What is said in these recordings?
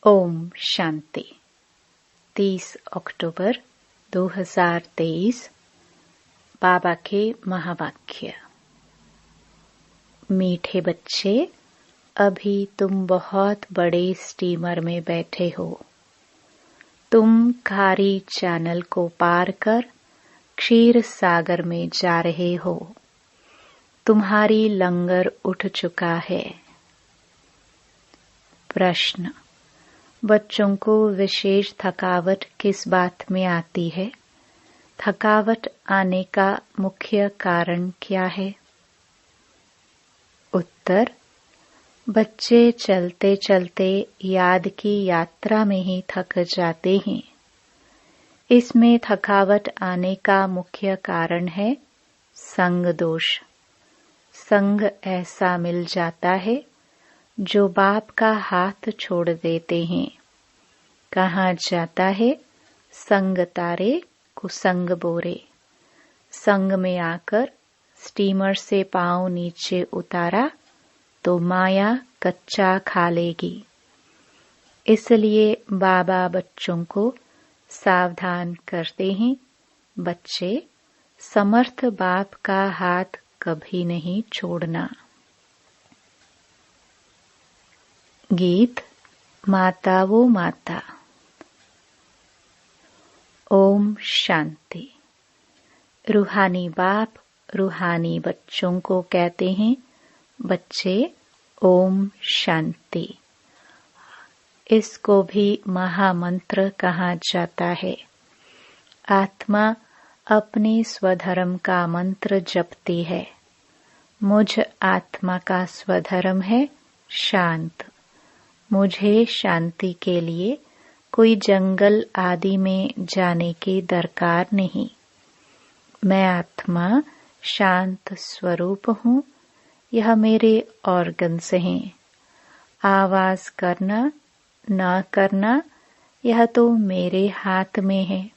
ओम शांति। 30 अक्टूबर 2023। बाबा के महावाक्य। मीठे बच्चे, अभी तुम बहुत बड़े स्टीमर में बैठे हो। तुम खारी चैनल को पार कर क्षीर सागर में जा रहे हो। तुम्हारी लंगर उठ चुका है। प्रश्न: बच्चों को विशेष थकावट किस बात में आती है? थकावट आने का मुख्य कारण क्या है? उत्तर: बच्चे चलते चलते याद की यात्रा में ही थक जाते हैं। इसमें थकावट आने का मुख्य कारण है संग दोष। संग ऐसा मिल जाता है जो बाप का हाथ छोड़ देते हैं। कहा जाता है, संग तारे कुसंग बोरे। संग में आकर स्टीमर से पांव नीचे उतारा तो माया कच्चा खा लेगी। इसलिए बाबा बच्चों को सावधान करते हैं, बच्चे समर्थ बाप का हाथ कभी नहीं छोड़ना। गीत माता वो माता। ओम शांति। रूहानी बाप रूहानी बच्चों को कहते हैं, बच्चे ओम शांति। इसको भी महामंत्र कहा जाता है। आत्मा अपने स्वधर्म का मंत्र जपती है। मुझ आत्मा का स्वधर्म है शांत। मुझे शांति के लिए कोई जंगल आदि में जाने की दरकार नहीं। मैं आत्मा शांत स्वरूप हूँ। यह मेरे ऑर्गन्स हैं। आवाज करना न करना यह तो मेरे हाथ में है,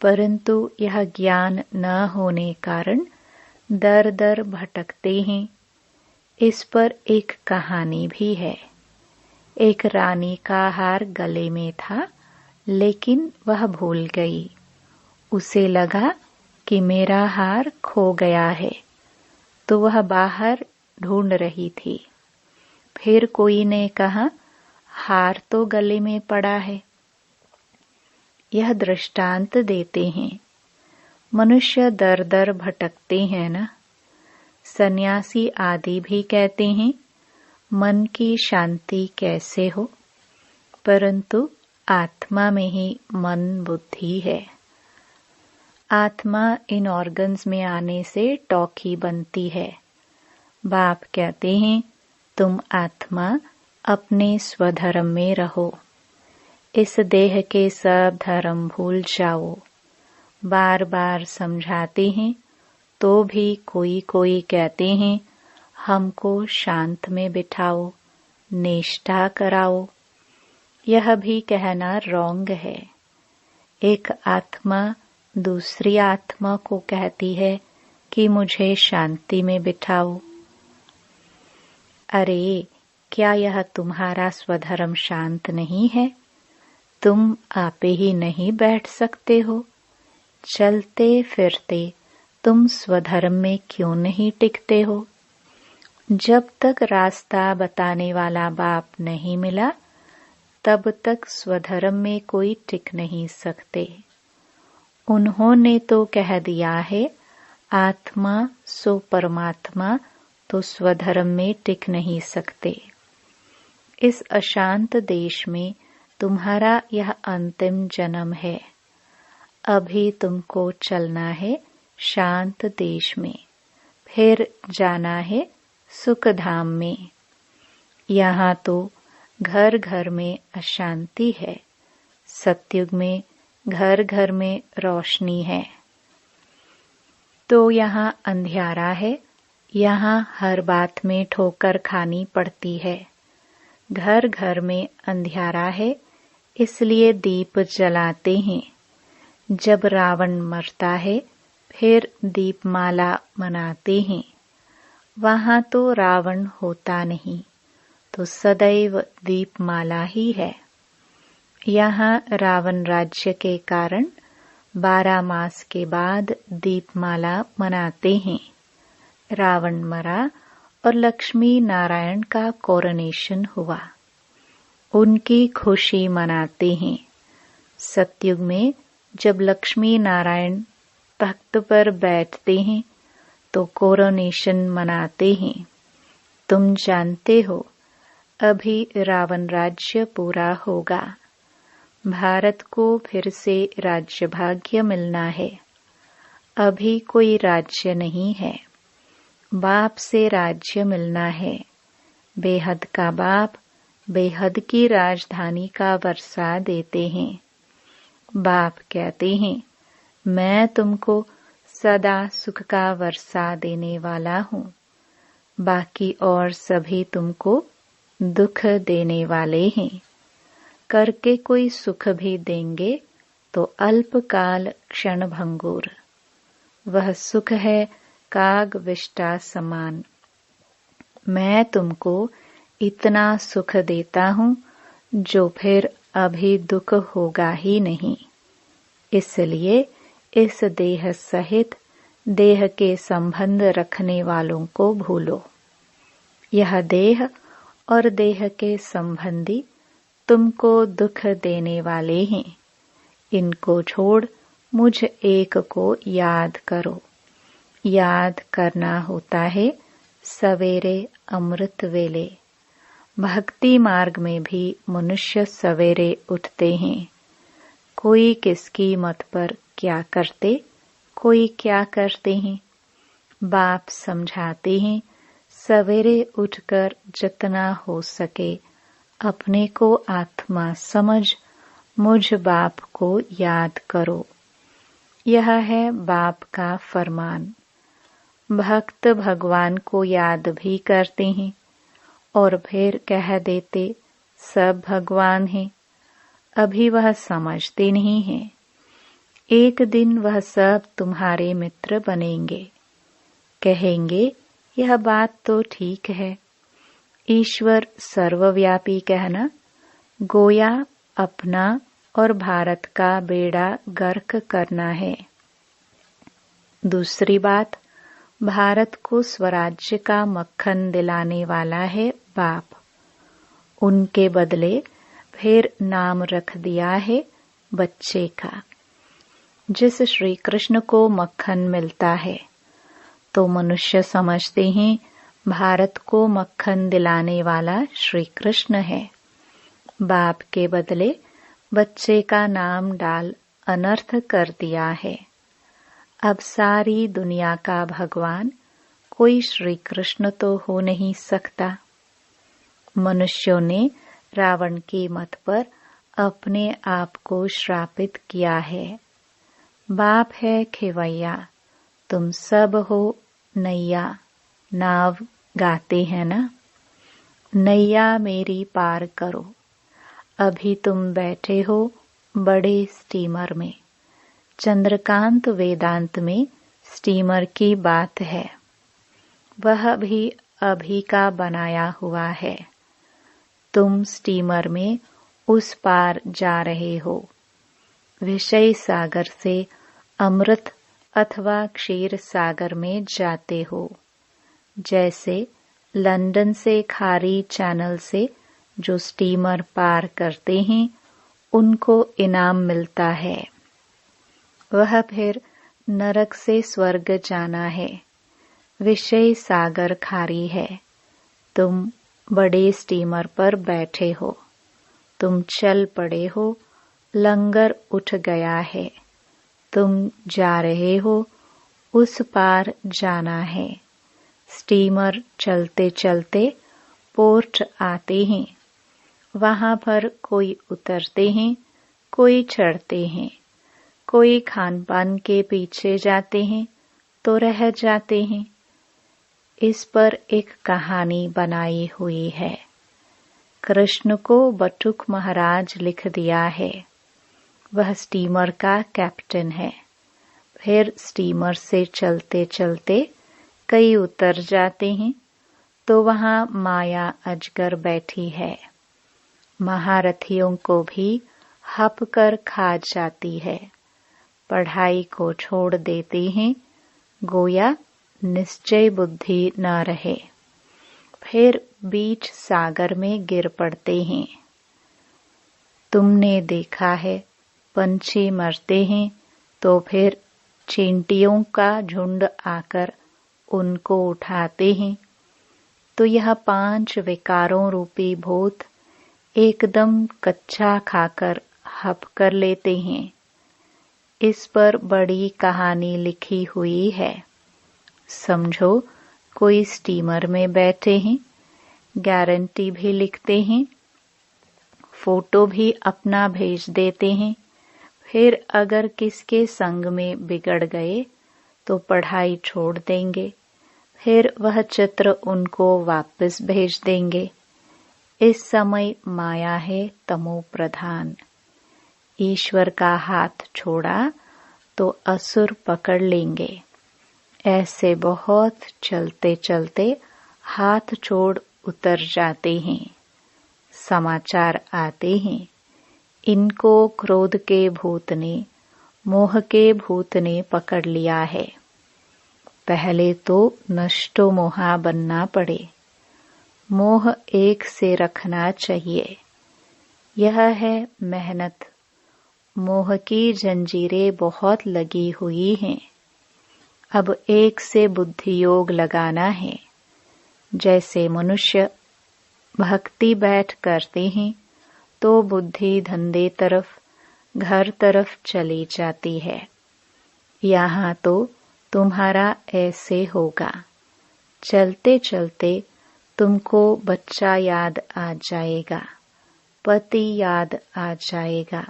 परंतु यह ज्ञान न होने कारण दर दर भटकते हैं। इस पर एक कहानी भी है। एक रानी का हार गले में था, लेकिन वह भूल गई। उसे लगा कि मेरा हार खो गया है, तो वह बाहर ढूंढ रही थी। फिर कोई ने कहा, हार तो गले में पड़ा है। यह दृष्टांत देते हैं। मनुष्य दर दर भटकते हैं ना। सन्यासी आदि भी कहते हैं, मन की शांति कैसे हो, परंतु आत्मा में ही मन बुद्धि है। आत्मा इन ऑर्गन्स में आने से टॉकी बनती है। बाप कहते हैं, तुम आत्मा अपने स्वधर्म में रहो। इस देह के सब धर्म भूल जाओ। बार बार समझाते हैं, तो भी कोई कोई कहते हैं, हमको शांत में बिठाओ, निष्ठा कराओ। यह भी कहना रॉन्ग है। एक आत्मा दूसरी आत्मा को कहती है कि मुझे शांति में बिठाओ। अरे, क्या यह तुम्हारा स्वधर्म शांत नहीं है? तुम आपे ही नहीं बैठ सकते हो? चलते फिरते तुम स्वधर्म में क्यों नहीं टिकते हो? जब तक रास्ता बताने वाला बाप नहीं मिला, तब तक स्वधर्म में कोई टिक नहीं सकते। उन्होंने तो कह दिया है, आत्मा सो परमात्मा तो स्वधर्म में टिक नहीं सकते। इस अशांत देश में तुम्हारा यह अंतिम जन्म है। अभी तुमको चलना है शांत देश में, फिर जाना है सुख धाम में। यहाँ तो घर घर में अशांति है। सतयुग में घर घर में रोशनी है। तो यहाँ अंधियारा है। यहाँ हर बात में ठोकर खानी पड़ती है। घर घर में अंधियारा है, इसलिए दीप जलाते हैं। जब रावण मरता है, फिर दीपमाला मनाते हैं। वहाँ तो रावण होता नहीं, तो सदैव दीपमाला ही है। यहाँ रावण राज्य के कारण 12 मास के बाद दीपमाला मनाते हैं। रावण मरा और लक्ष्मी नारायण का कोरोनेशन हुआ, उनकी खुशी मनाते हैं। सतयुग में जब लक्ष्मी नारायण तख्त पर बैठते हैं तो कोरोनेशन मनाते हैं। तुम जानते हो अभी रावण राज्य पूरा होगा, भारत को फिर से राज्य भाग्य मिलना है। अभी कोई राज्य नहीं है, बाप से राज्य मिलना है। बेहद का बाप बेहद की राजधानी का वर्षा देते हैं। बाप कहते हैं मैं तुमको सदा सुख का वर्षा देने वाला हूँ, बाकी और सभी तुमको दुख देने वाले हैं। करके कोई सुख भी देंगे तो अल्पकाल क्षण भंगुर, वह सुख है काग विष्टा समान। मैं तुमको इतना सुख देता हूँ जो फिर अभी दुख होगा ही नहीं। इसलिए इस देह सहित देह के संबंध रखने वालों को भूलो। यह देह और देह के संबंधी तुमको दुख देने वाले हैं। इनको छोड़ मुझ एक को याद करो। याद करना होता है सवेरे अमृत वेले। भक्ति मार्ग में भी मनुष्य सवेरे उठते हैं। कोई किसकी मत पर क्या करते, कोई क्या करते हैं। बाप समझाते हैं सवेरे उठकर जितना हो सके अपने को आत्मा समझ मुझ बाप को याद करो। यह है बाप का फरमान। भक्त भगवान को याद भी करते हैं और फिर कह देते सब भगवान हैं। अभी वह समझते नहीं हैं। एक दिन वह सब तुम्हारे मित्र बनेंगे। कहेंगे यह बात तो ठीक है। ईश्वर सर्वव्यापी कहना गोया अपना और भारत का बेड़ा गर्क करना है। दूसरी बात, भारत को स्वराज्य का मक्खन दिलाने वाला है बाप। उनके बदले फिर नाम रख दिया है बच्चे का। जिस श्री कृष्ण को मक्खन मिलता है तो मनुष्य समझते हैं भारत को मक्खन दिलाने वाला श्री कृष्ण है। बाप के बदले बच्चे का नाम डाल अनर्थ कर दिया है। अब सारी दुनिया का भगवान कोई श्री कृष्ण तो हो नहीं सकता। मनुष्यों ने रावण की मत पर अपने आप को श्रापित किया है। बाप है खेवैया, तुम सब हो नैया। नाव गाते हैं ना, नैया मेरी पार करो। अभी तुम बैठे हो बड़े स्टीमर में। चंद्रकांत वेदांत में स्टीमर की बात है। वह भी अभी का बनाया हुआ है। तुम स्टीमर में उस पार जा रहे हो। विषय सागर से अमृत अथवा क्षीर सागर में जाते हो। जैसे लंदन से खारी चैनल से जो स्टीमर पार करते हैं उनको इनाम मिलता है। वह फिर नरक से स्वर्ग जाना है। विषय सागर खारी है। तुम बड़े स्टीमर पर बैठे हो। तुम चल पड़े हो, लंगर उठ गया है। तुम जा रहे हो, उस पार जाना है। स्टीमर चलते चलते पोर्ट आते हैं। वहां पर कोई उतरते हैं, कोई चढ़ते हैं, कोई खान पान के पीछे जाते हैं तो रह जाते हैं। इस पर एक कहानी बनाई हुई है। कृष्ण को बटुक महाराज लिख दिया है। वह स्टीमर का कैप्टन है। फिर स्टीमर से चलते चलते कई उतर जाते हैं तो वहाँ माया अजगर बैठी है। महारथियों को भी हप कर खा जाती है। पढ़ाई को छोड़ देते हैं, गोया निश्चय बुद्धि न रहे। फिर बीच सागर में गिर पड़ते हैं। तुमने देखा है, पंछी मरते हैं तो फिर चींटियों का झुंड आकर उनको उठाते हैं। तो यह 5 विकारों रूपी भूत एकदम कच्चा खाकर हप कर लेते हैं। इस पर बड़ी कहानी लिखी हुई है। समझो कोई स्टीमर में बैठे हैं, गारंटी भी लिखते हैं, फोटो भी अपना भेज देते हैं। फिर अगर किसके संग में बिगड़ गए तो पढ़ाई छोड़ देंगे। फिर वह चित्र उनको वापस भेज देंगे। इस समय माया है तमो प्रधान। ईश्वर का हाथ छोड़ा तो असुर पकड़ लेंगे। ऐसे बहुत चलते चलते हाथ छोड़ उतर जाते हैं। समाचार आते हैं, इनको क्रोध के भूत ने, मोह के भूत ने पकड़ लिया है। पहले तो नष्टो मोहा बनना पड़े। मोह एक से रखना चाहिए। यह है मेहनत। मोह की जंजीरें बहुत लगी हुई हैं। अब एक से बुद्धि योग लगाना है। जैसे मनुष्य भक्ति बैठ करते हैं तो बुद्धि धंधे तरफ, घर तरफ चली जाती है। यहाँ तो तुम्हारा ऐसे होगा। चलते चलते तुमको बच्चा याद आ जाएगा, पति याद आ जाएगा।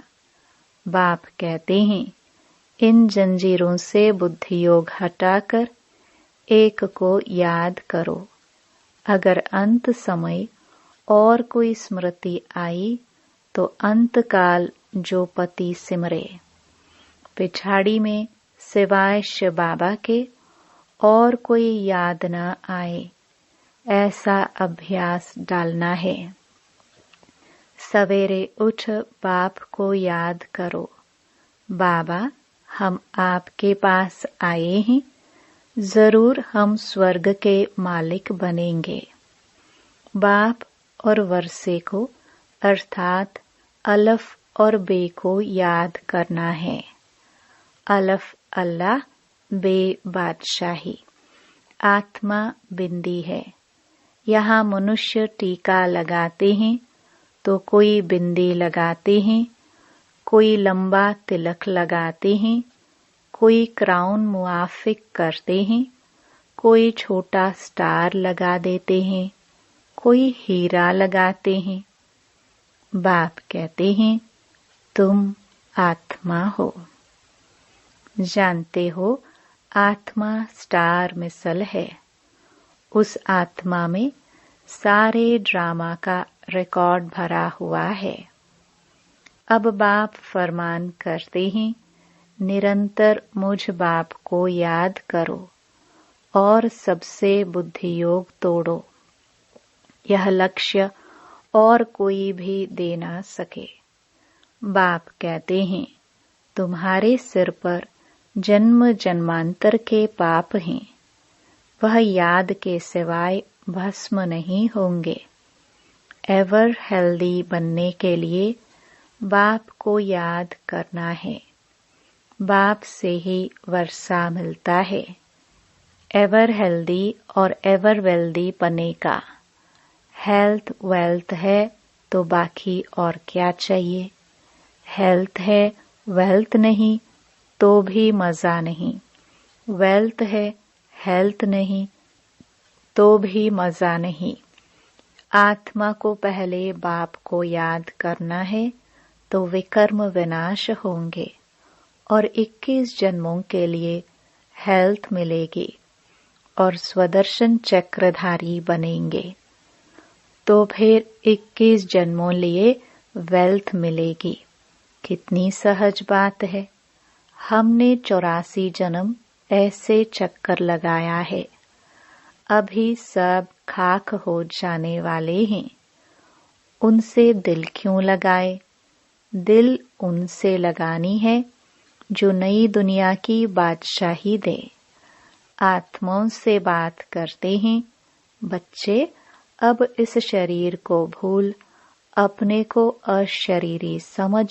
बाप कहते हैं, इन जंजीरों से बुद्धि योग हटाकर एक को याद करो। अगर अंत समय और कोई स्मृति आई तो अंतकाल जो पति सिमरे। पिछाड़ी में सिवाय शिव बाबा के और कोई याद न आए, ऐसा अभ्यास डालना है। सवेरे उठ बाप को याद करो। बाबा, हम आपके पास आए हैं, जरूर हम स्वर्ग के मालिक बनेंगे। बाप और वर्षे को अर्थात अलफ और बे को याद करना है। अलफ अल्लाह, बे बादशाही। आत्मा बिंदी है। यहाँ मनुष्य टीका लगाते हैं तो कोई बिंदी लगाते हैं, कोई लंबा तिलक लगाते हैं, कोई क्राउन मुआफिक करते हैं, कोई छोटा स्टार लगा देते हैं, कोई हीरा लगाते हैं। बाप कहते हैं, तुम आत्मा हो। जानते हो, आत्मा स्टार मिसल है। उस आत्मा में सारे ड्रामा का रिकॉर्ड भरा हुआ है। अब बाप फरमान करते हैं, निरंतर मुझ बाप को याद करो और सबसे बुद्धि योग तोड़ो। यह लक्ष्य और कोई भी दे ना सके। बाप कहते हैं, तुम्हारे सिर पर जन्म जन्मांतर के पाप हैं। वह याद के सिवाय भस्म नहीं होंगे। एवर हेल्दी बनने के लिए बाप को याद करना है। बाप से ही वर्षा मिलता है। एवर हेल्दी और एवर वेल्दी बने का। हेल्थ वेल्थ है तो बाकी और क्या चाहिए। हेल्थ है, वेल्थ नहीं तो भी मजा नहीं। वेल्थ है, हेल्थ नहीं तो भी मजा नहीं। आत्मा को पहले बाप को याद करना है तो विकर्म विनाश होंगे और 21 जन्मों के लिए हेल्थ मिलेगी और स्वदर्शन चक्रधारी बनेंगे। तो फिर 21 जन्मों लिए वेल्थ मिलेगी। कितनी सहज बात है। हमने 84 जन्म ऐसे चक्कर लगाया है। अभी सब खाक हो जाने वाले हैं। उनसे दिल क्यों लगाए? दिल उनसे लगानी है जो नई दुनिया की बादशाही दे। आत्माओं से बात करते हैं, बच्चे अब इस शरीर को भूल अपने को अशरीरी समझ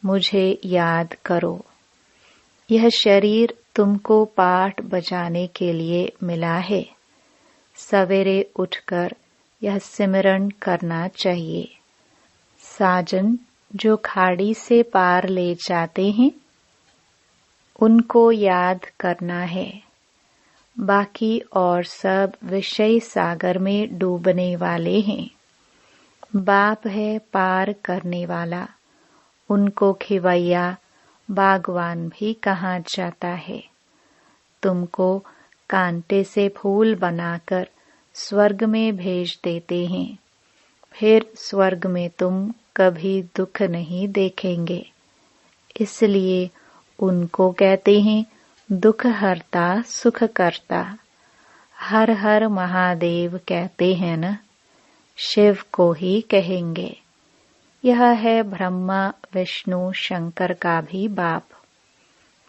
मुझे याद करो। यह शरीर तुमको पाठ बजाने के लिए मिला है। सवेरे उठकर यह सिमरन करना चाहिए। साजन जो खाड़ी से पार ले जाते हैं उनको याद करना है। बाकी और सब विषय सागर में डूबने वाले हैं। बाप है पार करने वाला, उनको खिवैया बागवान भी कहा जाता है। तुमको कांटे से फूल बनाकर स्वर्ग में भेज देते हैं। फिर स्वर्ग में तुम कभी दुख नहीं देखेंगे। इसलिए उनको कहते हैं दुख हरता सुख करता। हर हर महादेव कहते हैं न, शिव को ही कहेंगे। यह है ब्रह्मा विष्णु शंकर का भी बाप।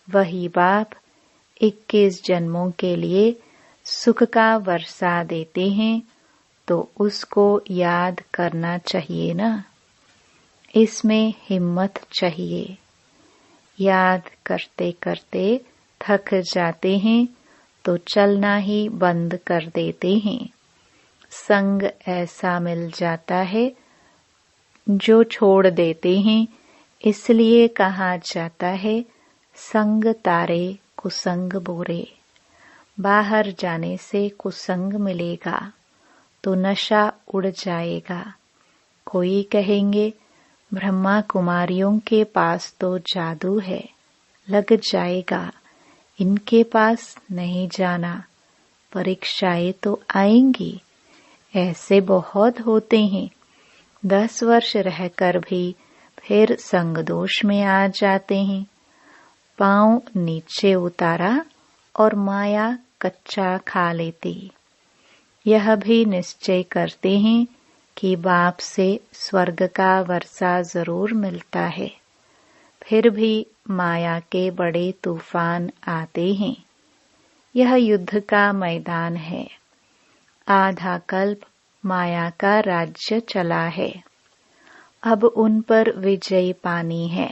वही बाप 21 जन्मों के लिए सुख का वर्षा देते हैं, तो उसको याद करना चाहिए ना। इसमें हिम्मत चाहिए। याद करते करते थक जाते हैं तो चलना ही बंद कर देते हैं। संग ऐसा मिल जाता है जो छोड़ देते हैं। इसलिए कहा जाता है संग तारे कुसंग बोरे। बाहर जाने से कुसंग मिलेगा तो नशा उड़ जाएगा। कोई कहेंगे ब्रह्मा कुमारियों के पास तो जादू है, लग जाएगा, इनके पास नहीं जाना, परीक्षाएं तो आएंगी। ऐसे बहुत होते हैं, 10 वर्ष रहकर भी फिर संग दोष में आ जाते हैं। पांव नीचे उतारा और माया कच्चा खा लेती। यह भी निश्चय करते हैं कि बाप से स्वर्ग का वर्षा जरूर मिलता है। फिर भी माया के बड़े तूफान आते हैं। यह युद्ध का मैदान है। आधा कल्प माया का राज्य चला है। अब उन पर विजय पानी है।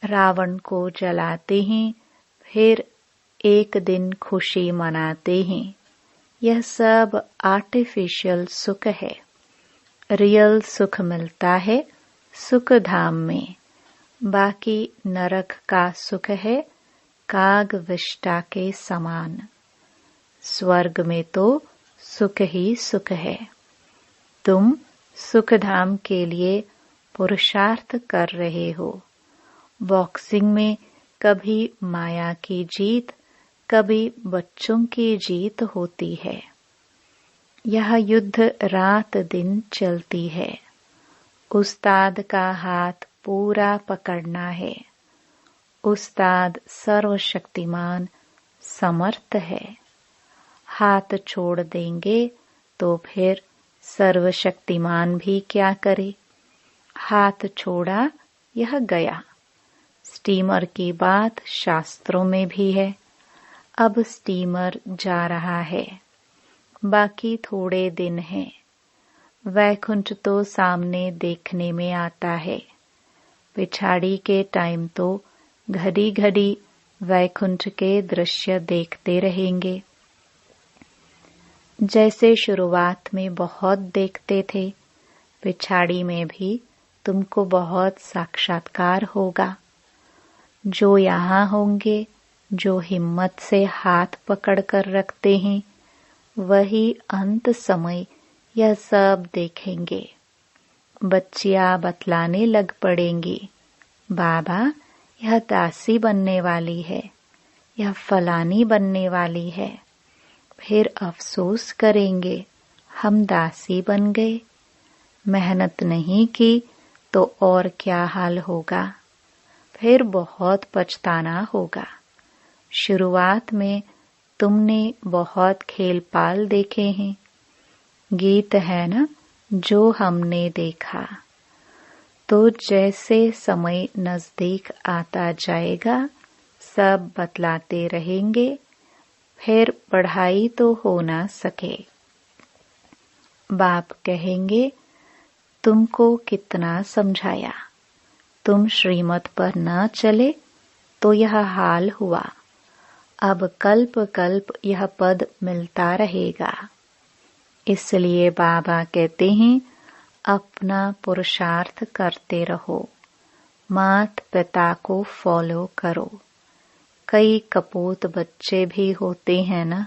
रावण को जलाते हैं, फिर एक दिन खुशी मनाते हैं। यह सब आर्टिफिशियल सुख है। रियल सुख मिलता है सुख धाम में। बाकी नरक का सुख है काग विष्टा के समान। स्वर्ग में तो सुख ही सुख है। तुम सुख धाम के लिए पुरुषार्थ कर रहे हो। बॉक्सिंग में कभी माया की जीत, कभी बच्चों की जीत होती है। यह युद्ध रात दिन चलती है। उस्ताद का हाथ पूरा पकड़ना है। उस्ताद सर्वशक्तिमान समर्थ है। हाथ छोड़ देंगे तो फिर सर्वशक्तिमान भी क्या करे। हाथ छोड़ा यह गया। स्टीमर की बात शास्त्रों में भी है। अब स्टीमर जा रहा है, बाकी थोड़े दिन हैं। वैकुंठ तो सामने देखने में आता है। पिछाड़ी के टाइम तो घड़ी घड़ी वैकुंठ के दृश्य देखते रहेंगे। जैसे शुरुआत में बहुत देखते थे, पिछाड़ी में भी तुमको बहुत साक्षात्कार होगा। जो यहाँ होंगे, जो हिम्मत से हाथ पकड़ कर रखते हैं, वही अंत समय यह सब देखेंगे। बच्चियां बतलाने लग पड़ेंगी, बाबा यह दासी बनने वाली है, यह फलानी बनने वाली है। फिर अफसोस करेंगे हम दासी बन गए। मेहनत नहीं की तो और क्या हाल होगा। फिर बहुत पछताना होगा। शुरुआत में तुमने बहुत खेल पाल देखे हैं, गीत है ना जो हमने देखा। तो जैसे समय नजदीक आता जाएगा सब बतलाते रहेंगे, फिर पढ़ाई तो हो ना सके। बाप कहेंगे तुमको कितना समझाया, तुम श्रीमत पर न चले तो यह हाल हुआ। अब कल्प कल्प यह पद मिलता रहेगा। इसलिए बाबा कहते हैं अपना पुरुषार्थ करते रहो, मात पिता को फॉलो करो। कई कपूत बच्चे भी होते हैं ना,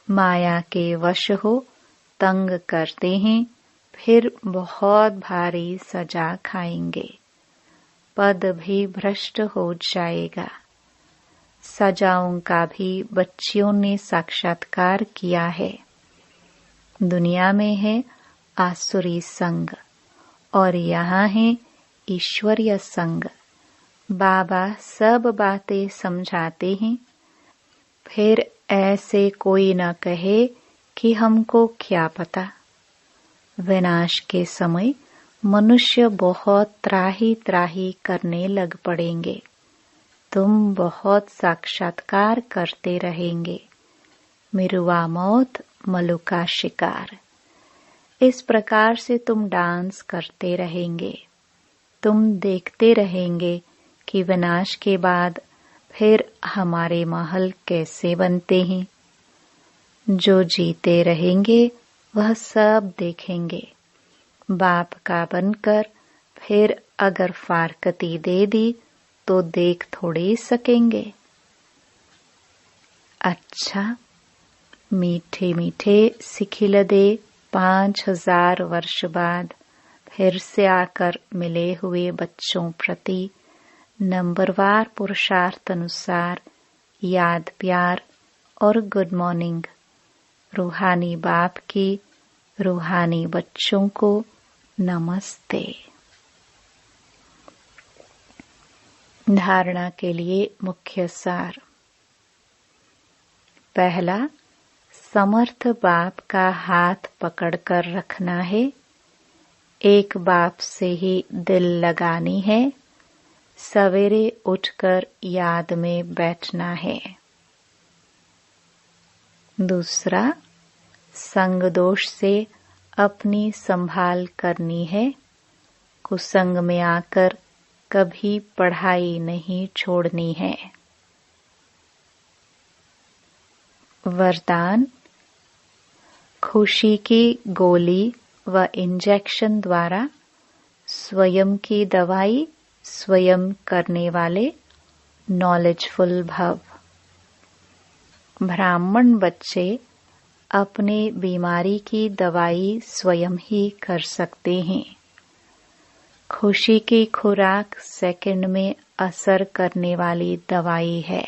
माया के वश हो, तंग करते हैं, फिर बहुत भारी सजा खाएंगे, पद भी भ्रष्ट हो जाएगा। सजाओं का भी बच्चियों ने साक्षात्कार किया है। दुनिया में है आसुरी संग और यहाँ है ईश्वरीय संग। बाबा सब बातें समझाते हैं, फिर ऐसे कोई न कहे कि हमको क्या पता। विनाश के समय मनुष्य बहुत त्राही त्राही करने लग पड़ेंगे। तुम बहुत साक्षात्कार करते रहेंगे। मिरुआ मौत मलुका शिकार। इस प्रकार से तुम डांस करते रहेंगे। तुम देखते रहेंगे कि विनाश के बाद फिर हमारे महल कैसे बनते हैं। जो जीते रहेंगे वह सब देखेंगे। बाप का बनकर फिर अगर फारकती दे दी तो देख थोड़े सकेंगे। अच्छा, मीठे मीठे सिखिलदे 5000 वर्ष बाद फिर से आकर मिले हुए बच्चों प्रति नंबरवार पुरुषार्थ अनुसार याद प्यार और गुड मॉर्निंग। रूहानी बाप की रूहानी बच्चों को नमस्ते। धारणा के लिए मुख्य सार। पहला, समर्थ बाप का हाथ पकड़कर रखना है। एक बाप से ही दिल लगानी है। सवेरे उठकर याद में बैठना है। दूसरा, संग दोष से अपनी संभाल करनी है। कुसंग में आकर कभी पढ़ाई नहीं छोड़नी है। वरदान, खुशी की गोली व इंजेक्शन द्वारा स्वयं की दवाई स्वयं करने वाले नॉलेजफुल भव। ब्राह्मण बच्चे अपने बीमारी की दवाई स्वयं ही कर सकते हैं। खुशी की खुराक सेकंड में असर करने वाली दवाई है।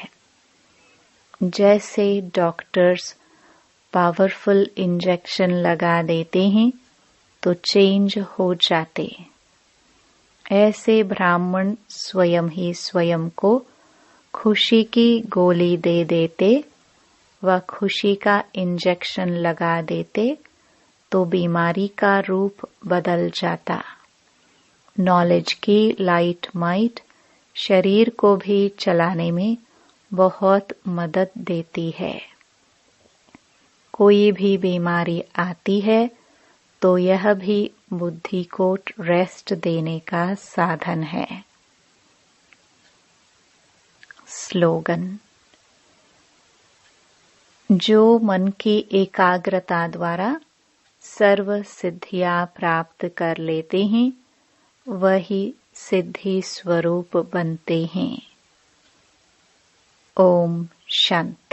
जैसे डॉक्टर्स पावरफुल इंजेक्शन लगा देते हैं तो चेंज हो जाते। ऐसे ब्राह्मण स्वयं ही स्वयं को खुशी की गोली दे देते व खुशी का इंजेक्शन लगा देते तो बीमारी का रूप बदल जाता। नॉलेज की लाइट माइट शरीर को भी चलाने में बहुत मदद देती है। कोई भी बीमारी आती है तो यह भी बुद्धि को रेस्ट देने का साधन है। स्लोगन, जो मन की एकाग्रता द्वारा सर्व सिद्धियां प्राप्त कर लेते हैं वही सिद्धि स्वरूप बनते हैं। ओम शांति।